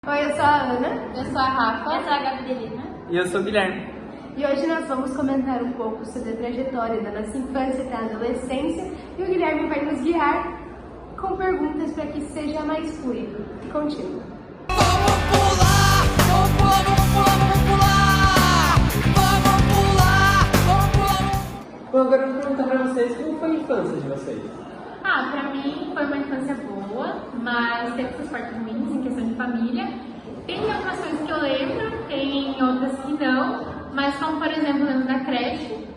Oi, eu sou a Ana. Eu sou a Rafa. Eu sou a Gabrielina. E eu sou o Guilherme. E hoje nós vamos comentar um pouco sobre a trajetória da nossa infância até a adolescência e o Guilherme vai nos guiar com perguntas para que seja mais fluido e contínuo. Vamos pular! Vamos pular, vamos pular, vamos pular! Vamos pular, vamos pular! Bom, agora eu vou perguntar pra vocês como foi a infância de vocês. Pra mim foi uma infância boa, mas teve suas partes ruins em questão de família. Tem algumas coisas que eu lembro, tem outras que não, mas como por exemplo dentro da creche,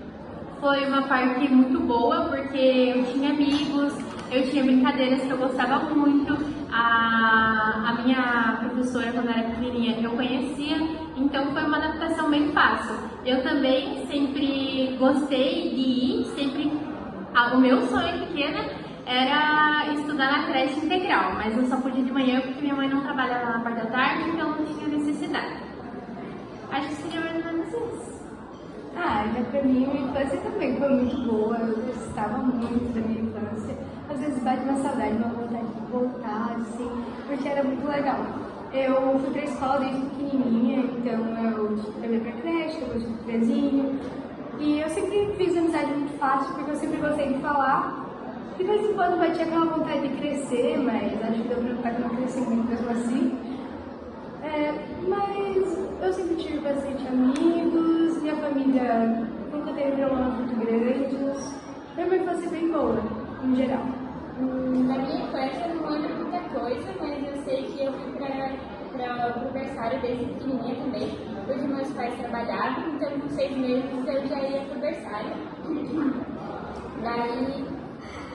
foi uma parte muito boa porque eu tinha amigos, eu tinha brincadeiras que eu gostava muito, a minha professora quando era pequenininha eu conhecia, então foi uma adaptação bem fácil. Eu também sempre gostei de ir, o meu sonho pequena era estudar na creche integral, mas eu só podia de manhã porque minha mãe não trabalhava na parte da tarde, então não tinha necessidade. Acho que seria mais ou menos isso. Já pra mim, minha infância também foi muito boa, eu gostava muito da minha infância. Às vezes bate uma saudade, uma vontade de voltar, assim, porque era muito legal. Eu fui pra escola desde pequenininha, então eu ia pra creche, depois fui pro prezinho. E eu sempre fiz amizade muito fácil, porque eu sempre gostei de falar. De vez em quando batia aquela vontade de crescer, mas acho que deu pra notar que não cresci muito mesmo assim. Mas eu sempre tive bastante amigos, minha família nunca teve problemas muito grandes. Minha infância bem boa, em geral. Na minha infância eu não lembro muita coisa, mas eu sei que eu fui para o berçário desde pequenininha também, porque meus pais trabalhavam, então com 6 meses eu já ia para o berçário. Daí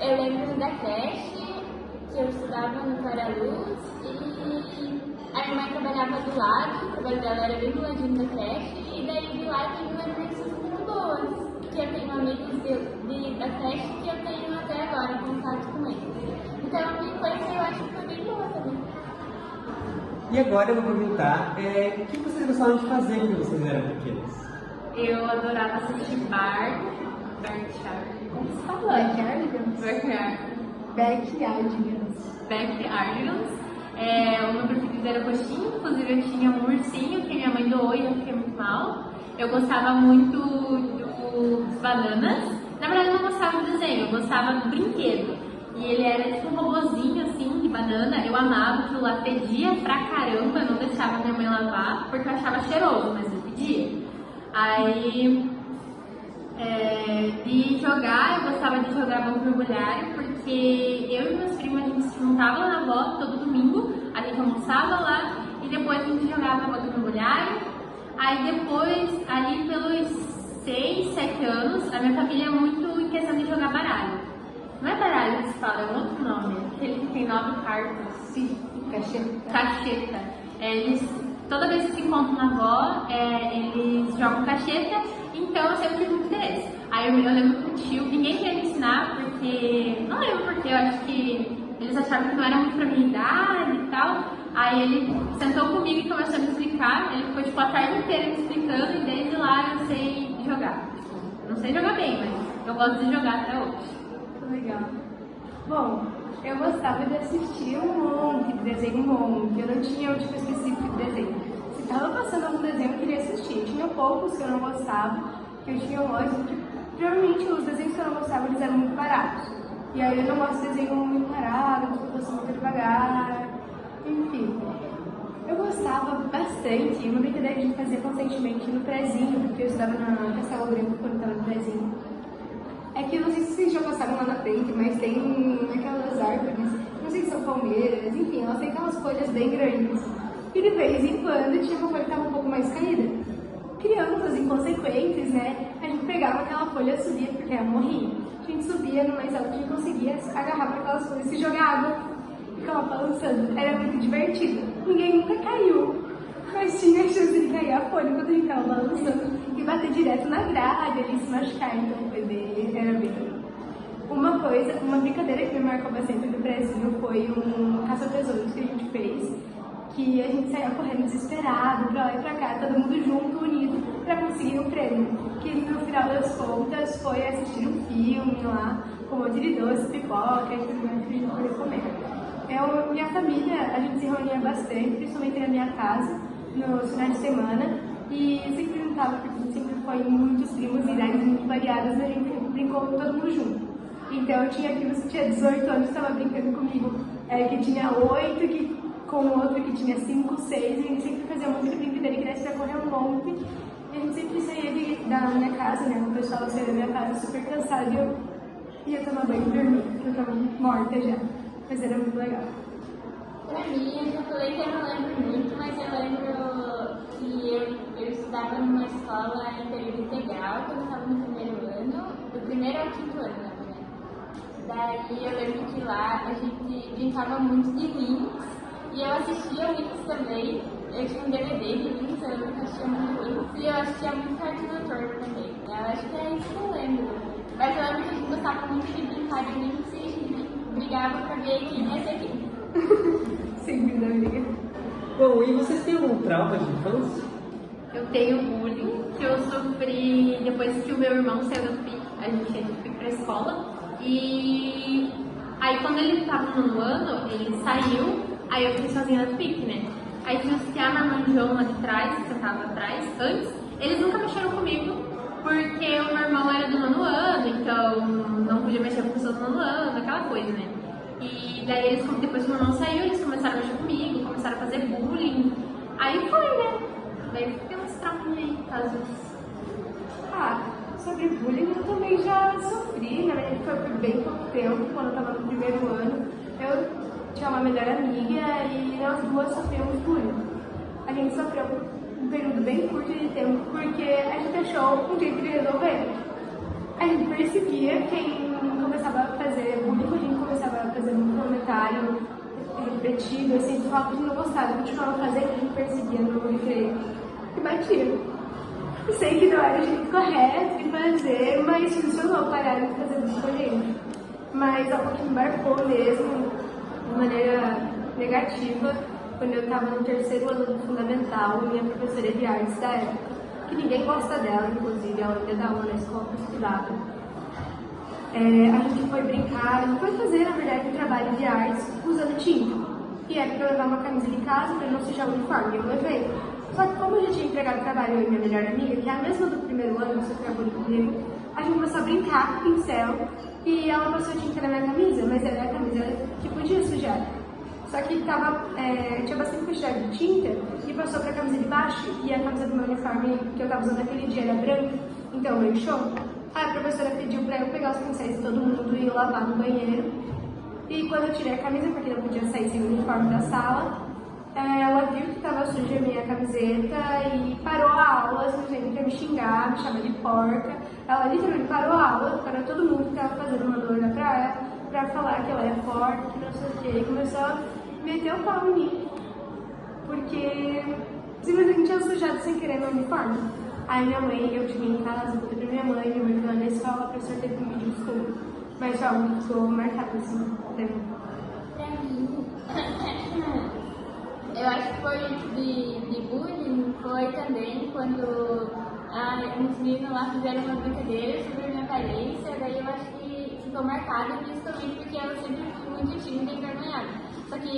eu lembro da creche, que eu estudava no Guarulhos, e a minha mãe trabalhava do lado, o trabalho dela era bem do ladinho da creche, e daí de lá eu tive lembranças muito boas, que eu tenho amigos da creche que eu tenho até agora contato com eles. Então a minha infância eu acho que foi bem boa também. E agora eu vou perguntar o que vocês gostavam de fazer quando vocês eram pequenos? Eu adorava assistir Backyardigans. O meu preferido era coxinha, inclusive eu tinha um ursinho que minha mãe doou e eu fiquei muito mal. Eu gostava muito dos bananas. Na verdade eu não gostava do desenho, eu gostava do brinquedo. E ele era tipo um robozinho assim de banana. Eu amava aquilo lá, pedia pra caramba, eu não deixava minha mãe lavar porque eu achava cheiroso, mas eu pedia. Aí de jogar, eu gostava de jogar banco imobiliário porque eu e meus primos a gente se juntava lá na avó todo domingo, a gente almoçava lá e depois a gente jogava banco imobiliário. Aí depois, ali pelos 6, 7 anos, a minha família é muito em questão de jogar baralho. Não é baralho que se fala, é um outro nome, aquele que tem 9 cartas. Sim, Cacheta. Toda vez que se encontram na avó, eles jogam cacheta, então eu sempre tive muito interesse. Aí eu lembro que o tio, ninguém queria me ensinar, porque, não lembro porque, eu acho que eles achavam que não era muito pra minha idade e tal. Aí ele sentou comigo e começou a me explicar, ele ficou tipo a tarde inteira me explicando e desde lá eu sei jogar. Não sei jogar bem, mas eu gosto de jogar até hoje. Legal. Bom, eu gostava de assistir um monte de desenho, eu não tinha um tipo específico de desenho. Se tava passando algum desenho, eu queria assistir. Tinha poucos que eu não gostava, que eu tinha lógico que provavelmente os desenhos que eu não gostava, eles eram muito baratos. E aí eu não gosto de desenho muito parado, que eu gosto muito devagar, enfim. Eu gostava bastante, uma brincadeira que a gente fazia constantemente no prezinho, porque eu estudava na Castelo Branco quando eu estava no prezinho. É que eu não sei se vocês já passaram lá na frente, mas tem aquelas árvores, não sei se são palmeiras, enfim, elas têm aquelas folhas bem grandes. E de vez em quando tinha uma folha que estava um pouco mais caída. Crianças inconsequentes, né? A gente pegava aquela folha e subia, porque ela morria. A gente subia no mais alto, a gente conseguia agarrar para aquelas folhas e jogar água. Ficava balançando. Era muito divertido. Ninguém nunca caiu, mas tinha a chance de cair a folha quando a gente estava balançando e bater direto na grade ali se machucar. Então era bem. Uma brincadeira que me marcou bastante do Brasil foi um caça-tesouros que a gente fez, que a gente saía correndo desesperado pra lá e pra cá, todo mundo junto, unido, pra conseguir o prêmio. Que no final das contas foi assistir um filme lá, com um monte de doce, pipoca e tudo mais que a gente podia comer. Minha família, a gente se reunia bastante, principalmente na minha casa, nos finais de semana, e sempre juntava, porque a gente sempre foi muitos primos de idades muito variadas, a gente brincou todo mundo junto. Então eu tinha primos que tinha 18 anos, que estava brincando comigo, que tinha 8, com outro que tinha 5, 6, e a gente sempre fazia muita brincadeira, que desse pra correr um monte. E a gente sempre saía da minha casa, né? O pessoal saía da minha casa super cansado e eu ia tomar banho e dormir, porque eu tava morta já. Mas era muito legal. Pra mim, eu já falei que eu não lembro muito, mas eu lembro que eu estudava numa escola em período integral, quando eu estava no primeiro ano, do primeiro ao quinto ano, na verdade. Daí eu lembro que lá a gente brincava muito de Lynx, e eu assistia Lynx também. Eu tinha um DVD de Lynx, eu lembro que eu assistia muito Lynx, e eu assistia muito Cartoon Network também. Eu acho que é isso que eu lembro. Mas eu lembro que a gente gostava muito de brincar de Lynx e a gente brigava pra ver quem ia ser quem. Sempre da briga. Bom, e vocês têm algum trauma de infância? Eu tenho bullying que eu sofri depois que o meu irmão saiu do PIC. A gente tinha que ir pra escola. E aí quando ele estava no nono ano, ele saiu, aí eu fiquei sozinha no PIC, né? Aí tinha os piá na mão de João lá de trás, que sentava atrás, antes, eles nunca mexeram comigo, porque o meu irmão era do nono ano, então não podia mexer com pessoas do nono ano, aquela coisa, né? E daí eles, depois que o meu irmão saiu, eles começaram a mexer comigo, começaram a fazer bullying. Aí foi, né? Daí tem uns traumas aí, casos. Sobre bullying eu também já sofri, na verdade foi por bem pouco tempo, quando eu estava no primeiro ano. Eu tinha uma melhor amiga e nós duas sofremos bullying. A gente sofreu um período bem curto de tempo porque a gente achou um jeito de resolver. A gente percebia quem começava a fazer bullying, a gente começava a fazer um comentário repetido, assim, de fato que não gostava, continuava fazendo, a gente percebia no recreio e batia. Eu sei que não era o jeito correto de fazer, mas funcionou, pararam de fazer isso com a gente. Mas algo que me marcou mesmo, de maneira negativa, quando eu estava no terceiro ano do fundamental, minha professora de artes da época, que ninguém gosta dela, inclusive, ela ainda dá aula na escola que eu estudava. A gente foi brincar, a gente foi fazer, na verdade, um trabalho de artes usando tinta. E era para eu levar uma camisa de casa para não sujar o uniforme, eu levei. Só que como eu já tinha entregado o trabalho, eu e minha melhor amiga, que é a mesma do primeiro ano, que sofreu bullying comigo, a gente começou a brincar com o pincel e ela passou tinta na minha camisa, mas a minha camisa que podia sujar. Só que tinha bastante quantidade de tinta e passou para a camisa de baixo e a camisa do meu uniforme que eu estava usando naquele dia era branca, então manchou. A professora pediu para eu pegar os pincéis de todo mundo e lavar no banheiro. E quando eu tirei a camisa, porque não podia sair sem o uniforme da sala, ela viu que estava suja a minha camiseta e parou a aula, simplesmente para me xingar, me chamar de porca. Ela literalmente parou a aula, parou todo mundo que estava fazendo uma dor na praia, para falar que ela é porca, que não sei o quê. E começou a meter o pau em mim, porque simplesmente tinha sujado sem querer meu uniforme. Aí minha mãe, eu cheguei em casa, contei pra minha mãe foi na escola, a professora teve que me pedir desculpa. Mas foi algo que ficou marcado assim, até mim. Pra mim, eu acho que foi de bullying, foi também quando uns meninos lá fizeram uma brincadeira sobre a minha aparência, daí eu acho que ficou marcado, principalmente porque eu sempre fui muito tímida e envergonhada. Só que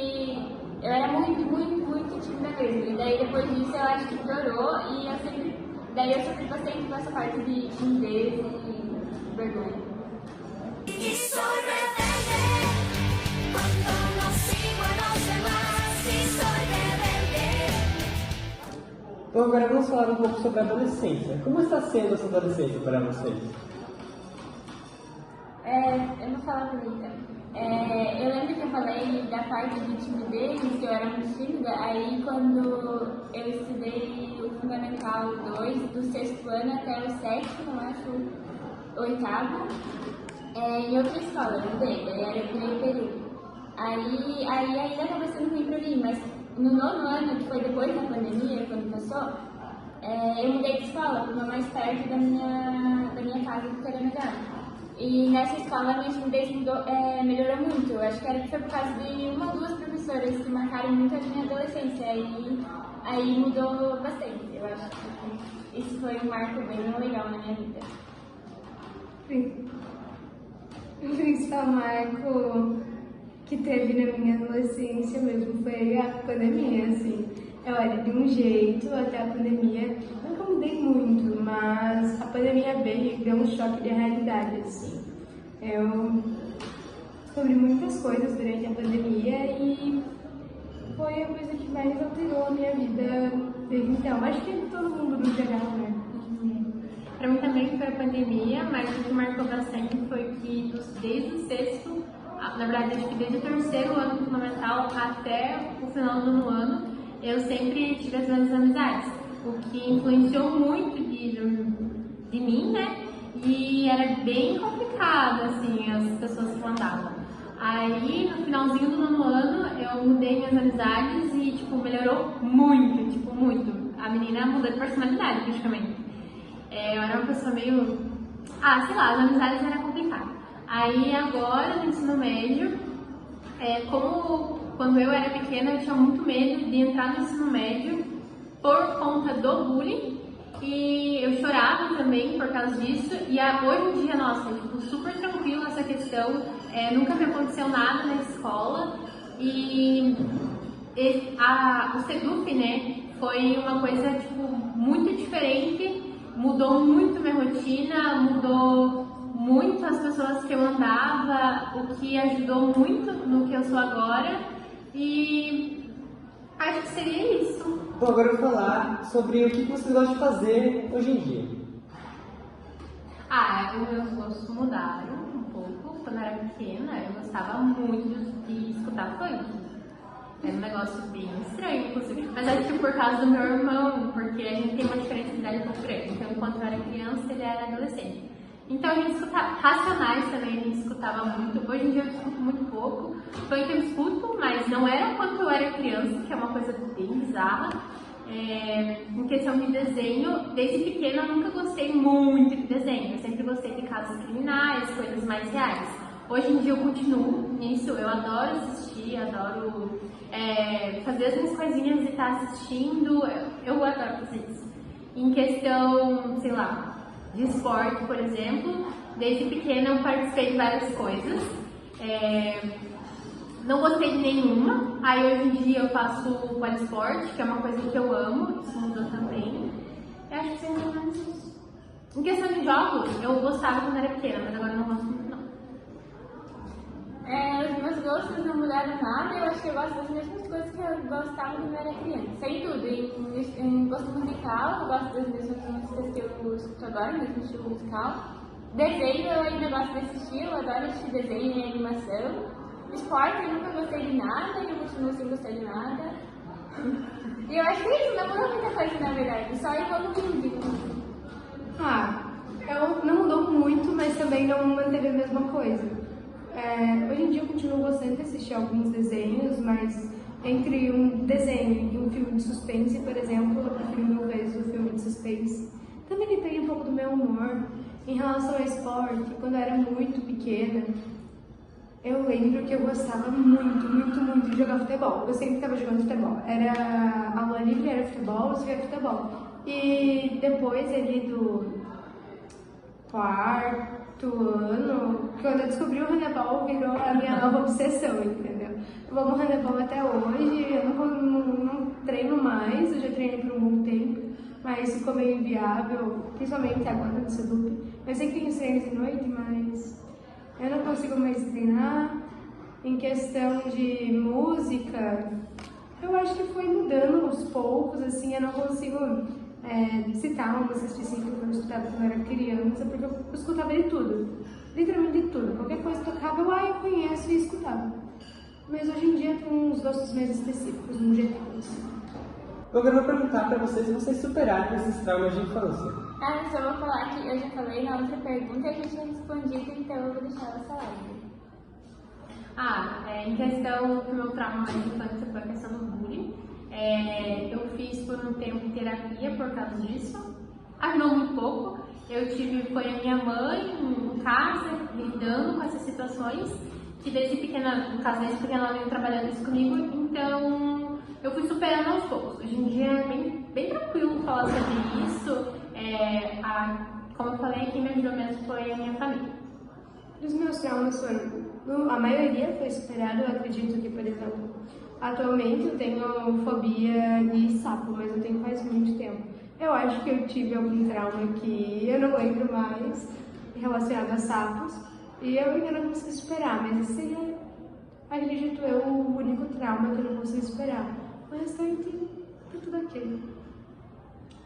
eu era muito tímida mesmo, e daí depois disso eu acho que piorou e eu sofri bastante com essa parte de timidez e vergonha. Y soy rebelde cuando no sigo a los demás. Y soy rebelde. Então agora vamos falar um pouco sobre a adolescência. Como está sendo essa adolescência para vocês? Eu vou falar bonita. Eu lembro que eu falei da parte de timidez, que eu era muito tímida, aí quando eu estudei o Fundamental 2, do 6º ano até o 7º, acho, 8º, em outra escola, eu mudei, daí era o primeiro período. Aí ainda estava sendo ruim pra mim, mas no 9º ano, que foi depois da pandemia, quando passou, eu mudei de escola, para uma mais perto da minha casa, que era melhor. E nessa escola a minha timidez melhorou muito. Eu acho que foi por causa de uma ou duas professoras que marcaram muito a minha adolescência. Aí mudou bastante. Eu acho que isso foi um marco bem legal na minha vida. Sim. O principal marco que teve na minha adolescência mesmo foi a pandemia, assim. Eu era de um jeito até a pandemia, nunca mudei muito, mas a pandemia veio e deu um choque de realidade, assim. Eu descobri muitas coisas durante a pandemia e foi a coisa que mais alterou a minha vida desde então. Acho que de todo mundo no geral, né? Pra mim também foi a pandemia, mas o que marcou bastante foi que desde o sexto, na verdade acho que desde o terceiro ano fundamental até o final do nono ano, eu sempre tive as mesmas amizades, o que influenciou muito de mim, né? E era bem complicado, assim, as pessoas que eu andava. Aí, no finalzinho do nono ano, eu mudei minhas amizades e, tipo, melhorou muito, tipo, muito. A menina mudou de personalidade, praticamente. Eu era uma pessoa meio... sei lá, as amizades eram complicadas. Aí, agora, no ensino médio, quando eu era pequena, eu tinha muito medo de entrar no ensino médio por conta do bullying. E eu chorava também por causa disso. E hoje em dia, nossa, tipo, super tranquilo essa questão. Nunca me aconteceu nada na escola. E o Sedup, né, foi uma coisa, tipo, muito diferente. Mudou muito minha rotina, mudou muito as pessoas que eu andava, o que ajudou muito no que eu sou agora. E acho que seria isso. Bom, agora eu vou falar sobre o que vocês gostam de fazer hoje em dia. Os meus gostos mudaram um pouco. Quando eu era pequena, eu gostava muito de escutar funk. Era um negócio bem estranho, inclusive. Mas acho que por causa do meu irmão, porque a gente tem uma diferença de idade muito grande. Então, enquanto eu era criança, ele era adolescente. Então, a gente escutava Racionais também, a gente escutava muito. Hoje em dia eu escuto muito pouco. Funk eu escuto, mas não era quando eu era criança, que é uma coisa bem bizarra. Em questão de desenho, desde pequena eu nunca gostei muito de desenho. Eu sempre gostei de casos criminais, coisas mais reais. Hoje em dia eu continuo nisso, eu adoro assistir, adoro fazer as minhas coisinhas e estar assistindo. Eu adoro fazer isso. Em questão, sei lá, de esporte, por exemplo, desde pequena eu participei de várias coisas. Não gostei de nenhuma, aí hoje em dia eu faço poliesporte, que é uma coisa que eu amo, isso mudou também. Eu acho que seria mais isso. Em questão de jogos, eu gostava quando era pequena, mas agora eu não gosto muito não. Os meus gostos não mudaram nada, eu acho que eu gosto das mesmas coisas que eu gostava quando eu era criança. Sei tudo, em gosto musical, eu gosto das mesmas músicas que eu escuto agora, mesmo estilo musical. Desenho eu ainda gosto de assistir, eu adoro assistir desenho e animação. Esporte eu nunca gostei de nada e eu continuo sem gostar de nada. E eu acho que isso não mudou muita coisa na verdade, só evoluindo. Não mudou muito, mas também não manteve a mesma coisa. Hoje em dia eu continuo gostando de assistir alguns desenhos, mas entre um desenho e um filme de suspense, por exemplo, eu prefiro mil vezes o filme de suspense. Também depende um pouco do meu humor. Em relação ao esporte, quando eu era muito pequena, eu lembro que eu gostava muito de jogar futebol. Eu sempre estava jogando futebol. Era aula livre, era futebol, eu via futebol. E depois ali do quarto ano, quando eu descobri o handebol, virou a minha nova obsessão, entendeu? Eu vou no handebol até hoje, eu não treino mais, eu já treinei por um bom tempo, mas ficou meio inviável, principalmente agora no Sedup. Eu sei que tem os treinos de noite, mas eu não consigo mais treinar. Em questão de música, eu acho que foi mudando aos poucos, assim, eu não consigo citar uma música específica que eu escutava quando eu era criança, porque eu escutava de tudo, literalmente de tudo. Qualquer coisa que tocava, eu conheço e escutava. Mas hoje em dia tem uns gostos mais específicos, no geral. Eu agora vou perguntar pra vocês se vocês superaram esses traumas de infância. Eu só vou falar que eu já falei na outra pergunta e a gente não respondeu, então eu vou deixar ela falar. Em questão do meu trauma mais de infância foi a questão do bullying. Eu fiz por um tempo terapia por causa disso. Ajudou muito pouco. Foi a minha mãe em casa, lidando com essas situações, que desde pequena, no caso, desde pequena ela veio trabalhando isso comigo, então eu fui superando aos poucos. Hoje em dia é bem tranquilo falar sobre isso. Como eu falei, quem me ajudou mesmo foi a minha família. Os meus traumas foram A maioria foi superado. Eu acredito que, por exemplo, atualmente eu tenho fobia de sapo, mas eu tenho faz muito tempo. Eu acho que eu tive algum trauma que eu não lembro mais relacionado a sapos e eu ainda não consegui superar, mas esse é, acredito eu, o único trauma que eu não consegui superar. O restante tá tudo ok.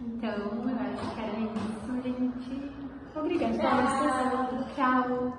Então, eu acho que era isso, gente. Obrigada. Tchau. Tchau.